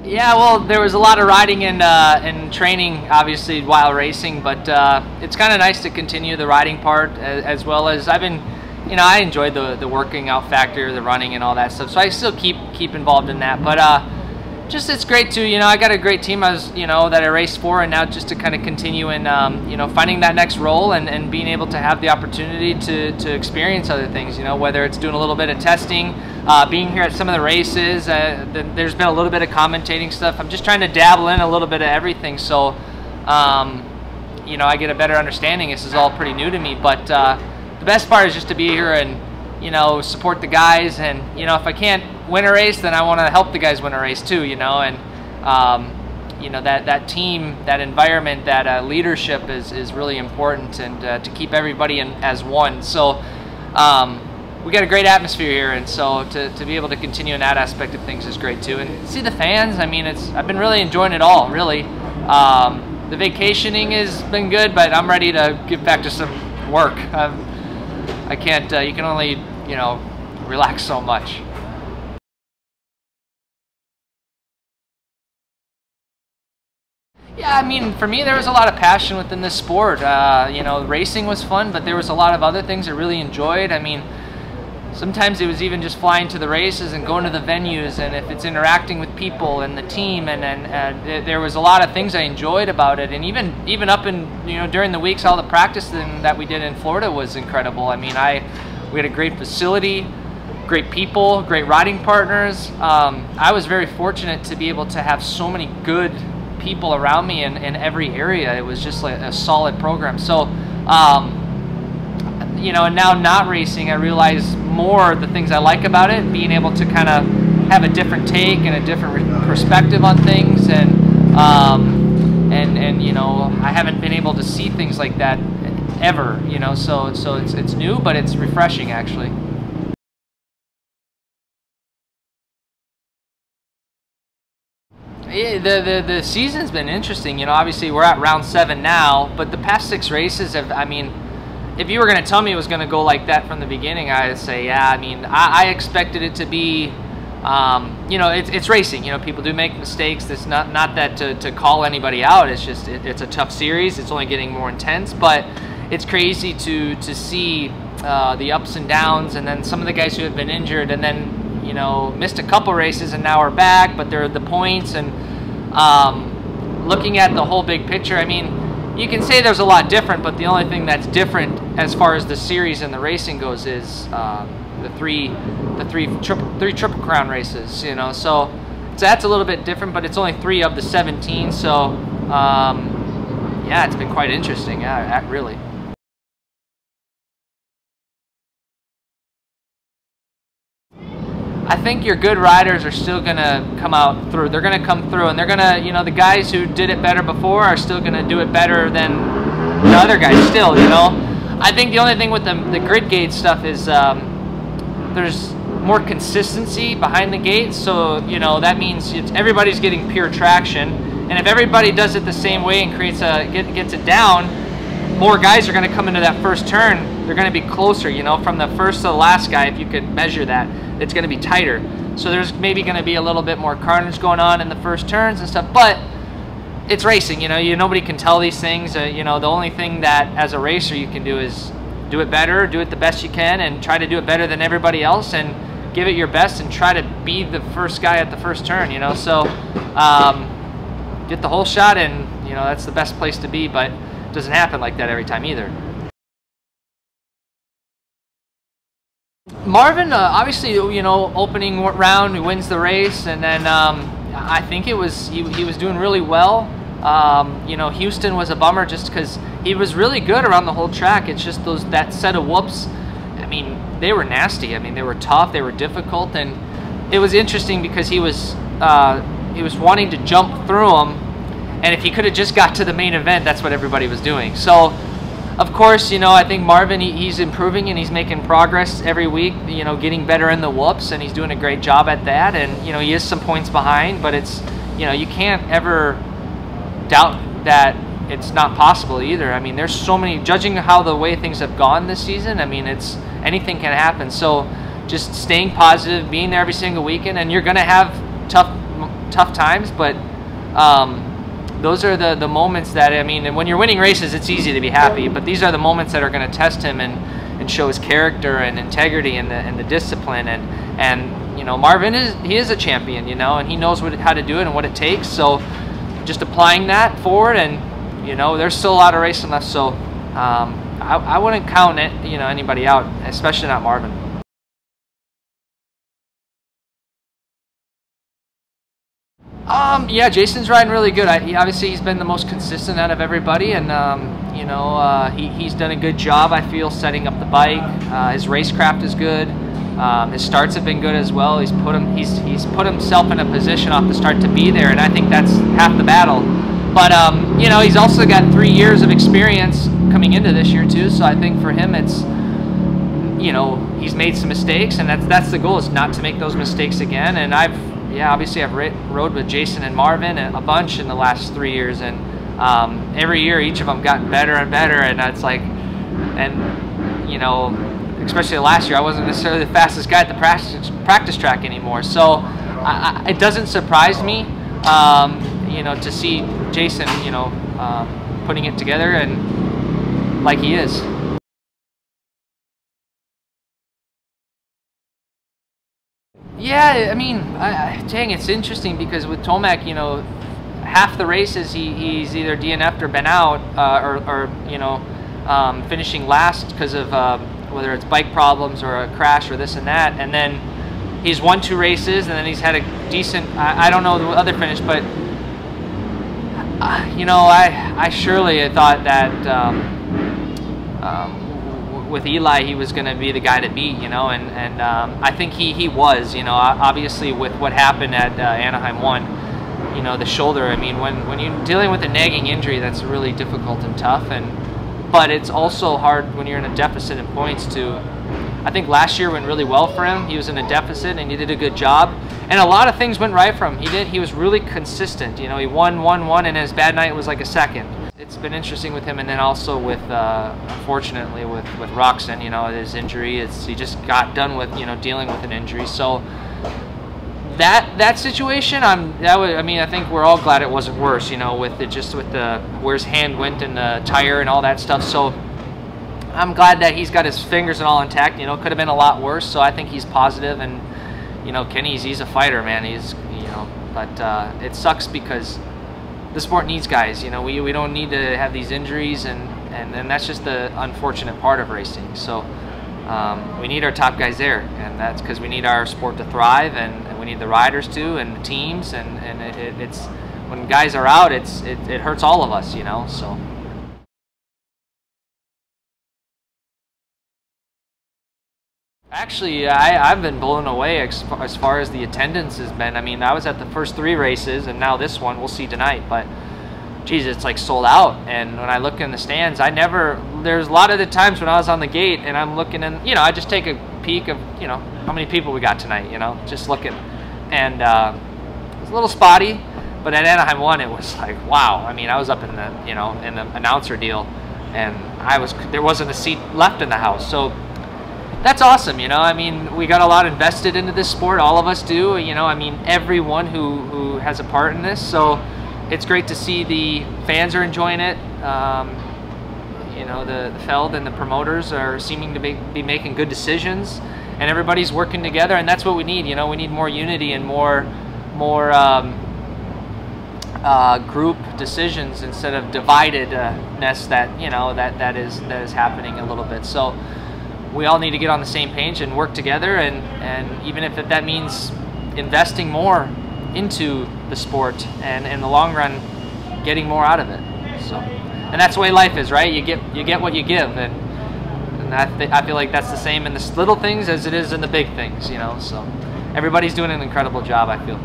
Yeah, well, there was a lot of riding and training, obviously, while racing, but it's kind of nice to continue the riding part as well as I've been, I enjoyed the working out factor, the running and all that stuff, so I still keep involved in that, but just it's great too, I got a great team that I raced for, and now just to kind of continue in, finding that next role and being able to have the opportunity to experience other things, whether it's doing a little bit of testing, being here at some of the races, there's been a little bit of commentating stuff. I'm just trying to dabble in a little bit of everything, so, I get a better understanding. This is all pretty new to me, but the best part is just to be here and, support the guys, and, if I can't win a race, then I want to help the guys win a race too, and that team, that environment, that leadership is really important, and to keep everybody as one. So we got a great atmosphere here, and so to be able to continue in that aspect of things is great too. And see the fans, I mean, I've been really enjoying it all, really. The vacationing has been good, but I'm ready to get back to some work. I can't, you can only, relax so much. Yeah, I mean, for me, there was a lot of passion within this sport. Racing was fun, but there was a lot of other things I really enjoyed. I mean, sometimes it was even just flying to the races and going to the venues, and if it's interacting with people and the team, and there was a lot of things I enjoyed about it. And even up in, during the weeks, all the practicing that we did in Florida was incredible. I mean, we had a great facility, great people, great riding partners. I was very fortunate to be able to have so many good people around me in every area. It was just like a solid program. So and now not racing, I realize more the things I like about it, being able to kind of have a different take and a different perspective on things, and I haven't been able to see things like that ever, so it's new, but it's refreshing actually. The season's been interesting. Obviously we're at round 7 now, but the past 6 races have, I mean, if you were going to tell me it was going to go like that from the beginning, I'd say, yeah, I mean, I expected it to be, it's racing. People do make mistakes. It's not that to call anybody out. It's just, it's a tough series. It's only getting more intense, but it's crazy to see the ups and downs, and then some of the guys who have been injured and then, missed a couple races and now are back, but they're the points, and looking at the whole big picture, I mean, you can say there's a lot different, but the only thing that's different as far as the series and the racing goes is the three triple crown races, so that's a little bit different, but it's only 3 of the 17, so yeah, it's been quite interesting, yeah, really. I think your good riders are still going to come out through. They're going to come through, and they're going to, the guys who did it better before are still going to do it better than the other guys still, I think the only thing with the grid gauge stuff is there's more consistency behind the gates, so, that means everybody's getting pure traction, and if everybody does it the same way and gets it down, more guys are going to come into that first turn. They're going to be closer, from the first to the last guy, if you could measure that. It's going to be tighter. So there's maybe going to be a little bit more carnage going on in the first turns and stuff, but it's racing, nobody can tell these things. The only thing that as a racer you can do is do it better, do it the best you can, and try to do it better than everybody else, and give it your best, and try to be the first guy at the first turn, so get the whole shot, and that's the best place to be, but it doesn't happen like that every time either. Marvin, obviously, opening round, he wins the race, and then I think he was doing really well. Houston was a bummer just because he was really good around the whole track. It's just that set of whoops. I mean, they were nasty. I mean, they were tough. They were difficult, and it was interesting because he was wanting to jump through them, and if he could have just got to the main event, that's what everybody was doing. So. Of course, I think Marvin, he's improving and he's making progress every week, getting better in the whoops, and he's doing a great job at that, and, he is some points behind, but it's, you can't ever doubt that it's not possible either. I mean, there's so many, judging how the way things have gone this season, I mean, anything can happen, so just staying positive, being there every single weekend, and you're going to have tough tough times, but those are the moments that, I mean, when you're winning races, it's easy to be happy, but these are the moments that are going to test him and show his character and integrity and the discipline. And you know, Marvin is a champion, you know, and he knows how to do it and what it takes. So just applying that forward, and you know, there's still a lot of racing left. So I wouldn't count it, you know, anybody out, especially not Marvin. Yeah, Jason's riding really good. Obviously, he's been the most consistent out of everybody, and you know, he's done a good job, I feel, setting up the bike. His racecraft is good. His starts have been good as well. He's put himself in a position off the start to be there, and I think that's half the battle. But you know, he's also got 3 years of experience coming into this year too. So I think for him, it's, you know, he's made some mistakes, and that's the goal, is not to make those mistakes again. And obviously I've rode with Jason and Marvin a bunch in the last 3 years, and every year each of them gotten better and better, and that's like, and you know, especially last year, I wasn't necessarily the fastest guy at the practice track anymore. So it doesn't surprise me, you know, to see Jason, you know, putting it together and like he is. Yeah, I mean, dang, it's interesting because with Tomac, you know, half the races he's either DNF'd or been out, or you know, finishing last because of whether it's bike problems or a crash or this and that. And then he's won 2 races, and then he's had a decent, I don't know the other finish, but you know, I surely thought that with Eli, he was going to be the guy to beat, you know, and I think he was, you know, obviously with what happened at Anaheim 1, you know, the shoulder. I mean, when you're dealing with a nagging injury, that's really difficult and tough, but it's also hard when you're in a deficit in points too. I think last year went really well for him. He was in a deficit and he did a good job, and a lot of things went right for him. He was really consistent, you know. He won, and his bad night was like a second. It's been interesting with him, and then also with unfortunately with Roczen, you know, his injury. He just got done with, you know, dealing with an injury. So that situation, I mean, I think we're all glad it wasn't worse, you know, with where his hand went and the tire and all that stuff. So I'm glad that he's got his fingers and all intact. You know, could have been a lot worse. So I think he's positive, and you know, he's a fighter, man. He's, you know, but it sucks because the sport needs guys. You know, we don't need to have these injuries, and that's just the unfortunate part of racing. So we need our top guys there, and that's because we need our sport to thrive, and we need the riders too, and the teams, and it's when guys are out, it hurts all of us, you know. So. Actually, I've been blown away as far as the attendance has been. I mean, I was at the first 3 races, and now this one, we'll see tonight, but geez, it's like sold out. And when I look in the stands, there's a lot of the times when I was on the gate and I'm looking, and you know, I just take a peek of, you know, how many people we got tonight, you know, just looking. And it was a little spotty, but at Anaheim 1, it was like, wow. I mean, I was up in the, you know, in the announcer deal, and there wasn't a seat left in the house. So that's awesome, you know. I mean, we got a lot invested into this sport. All of us do, you know. I mean, everyone who has a part in this. So it's great to see the fans are enjoying it. You know, the Feld and the promoters are seeming to be making good decisions, and everybody's working together, and that's what we need. You know, we need more unity and more group decisions instead of dividedness that, you know, that is happening a little bit. So we all need to get on the same page and work together, and even if that means investing more into the sport, and in the long run getting more out of it. So, and that's the way life is, right? You get what you give, and I feel like that's the same in the little things as it is in the big things, you know. So everybody's doing an incredible job, I feel.